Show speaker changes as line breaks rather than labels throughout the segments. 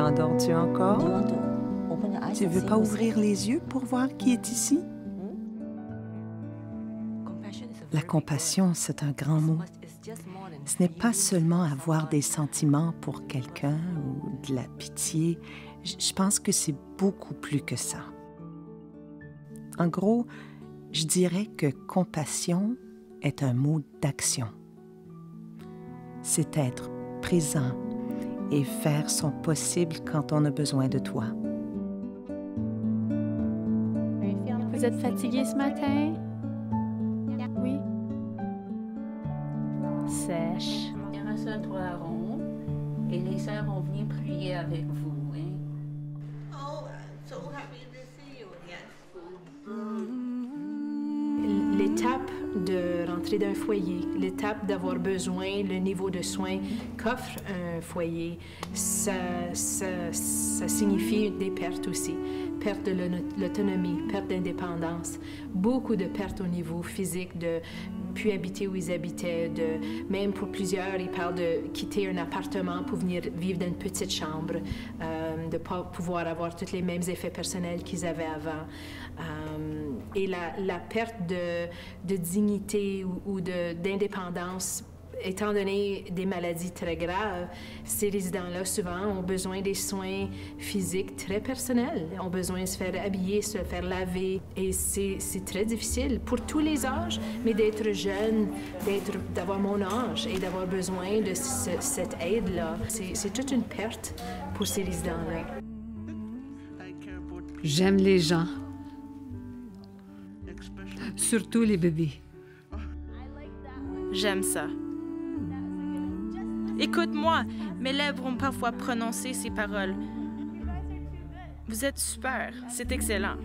T'endors-tu encore? Tu veux pas ouvrir les yeux pour voir qui est ici? La compassion, c'est un grand mot. Ce n'est pas seulement avoir des sentiments pour quelqu'un ou de la pitié. Je pense que c'est beaucoup plus que ça. En gros, je dirais que compassion est un mot d'action. C'est être présent et faire son possible quand on a besoin de toi.
Vous êtes fatigué ce matin? Oui. Sèche.
Il reste un 3 ronds et les sœurs vont venir prier avec vous. Hein? Oh, I'm so happy to see you again.
L'étape de rentrer d'un foyer, l'étape d'avoir besoin, le niveau de soins qu'offre un foyer, ça signifie des pertes aussi. Perte de l'autonomie, perte d'indépendance, beaucoup de pertes au niveau physique, de plus habiter où ils habitaient, même pour plusieurs, ils parlent de quitter un appartement pour venir vivre dans une petite chambre, de ne pas pouvoir avoir tous les mêmes effets personnels qu'ils avaient avant. Et la perte de dignité ou d'indépendance, étant donné des maladies très graves, ces résidents-là, souvent, ont besoin des soins physiques très personnels. Ils ont besoin de se faire habiller, se faire laver. Et c'est très difficile pour tous les âges, mais d'être jeune, d'avoir mon âge et d'avoir besoin de cette aide-là, c'est toute une perte pour ces résidents-là.
J'aime les gens. Surtout les bébés.
J'aime ça. Écoute-moi, mes lèvres ont parfois prononcé ces paroles. Vous êtes super, c'est excellent.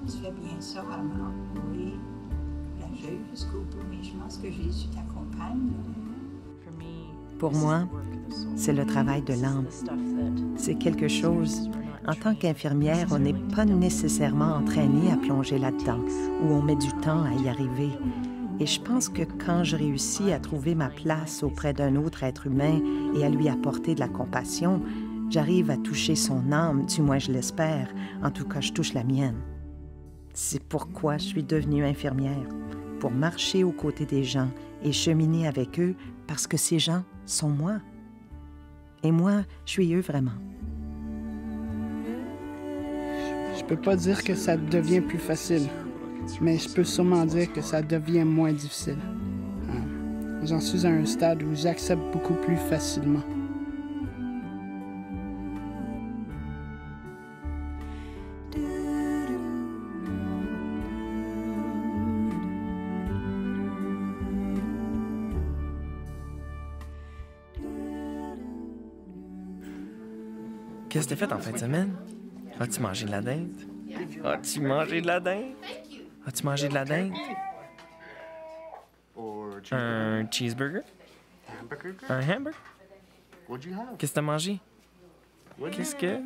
Tu fais bien ça, maman. Oui. L'accueil jusqu'au bout, mais je pense que Jésus t'accompagne.
Pour moi, c'est le travail de l'âme. C'est quelque chose. En tant qu'infirmière, on n'est pas nécessairement entraîné à plonger là-dedans, ou on met du temps à y arriver. Et je pense que quand je réussis à trouver ma place auprès d'un autre être humain et à lui apporter de la compassion, j'arrive à toucher son âme, du moins je l'espère. En tout cas, je touche la mienne. C'est pourquoi je suis devenue infirmière, pour marcher aux côtés des gens et cheminer avec eux, parce que ces gens sont moi. Et moi, je suis eux vraiment.
Je peux pas dire que ça devient plus facile, mais je peux sûrement dire que ça devient moins difficile. J'en suis à un stade où j'accepte beaucoup plus facilement.
Qu'est-ce que t'as fait en fin de semaine? As-tu mangé de la dinde? As-tu mangé de la dinde? As-tu mangé de la dinde? Un cheeseburger? Un hamburger? Qu'est-ce que t'as mangé? Qu'est-ce que...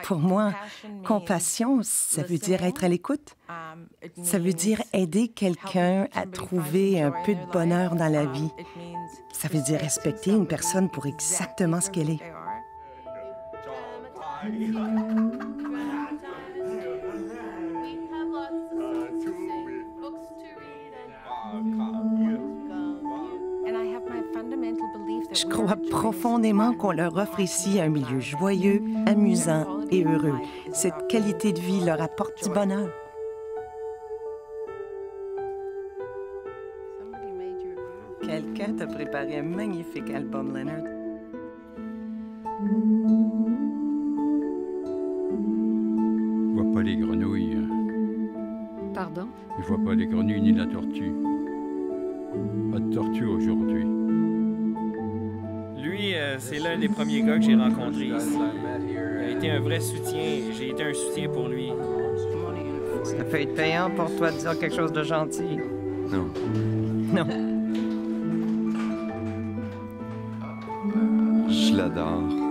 Pour moi, compassion, ça veut dire être à l'écoute. Ça veut dire aider quelqu'un à trouver un peu de bonheur dans la vie. Ça veut dire respecter une personne pour exactement ce qu'elle est. Je crois profondément qu'on leur offre ici un milieu joyeux, amusant et heureux. Cette qualité de vie leur apporte du bonheur. Quelqu'un t'a préparé un magnifique album, Leonard.
Je vois pas les grenouilles.
Pardon?
Je vois pas les grenouilles ni la tortue. Pas de tortue aujourd'hui.
Lui, c'est l'un des premiers gars que j'ai rencontrés ici. Il a été un vrai soutien et j'ai été un soutien pour lui.
Ça peut être payant pour toi de dire quelque chose de gentil.
Non.
Non.
Je l'adore.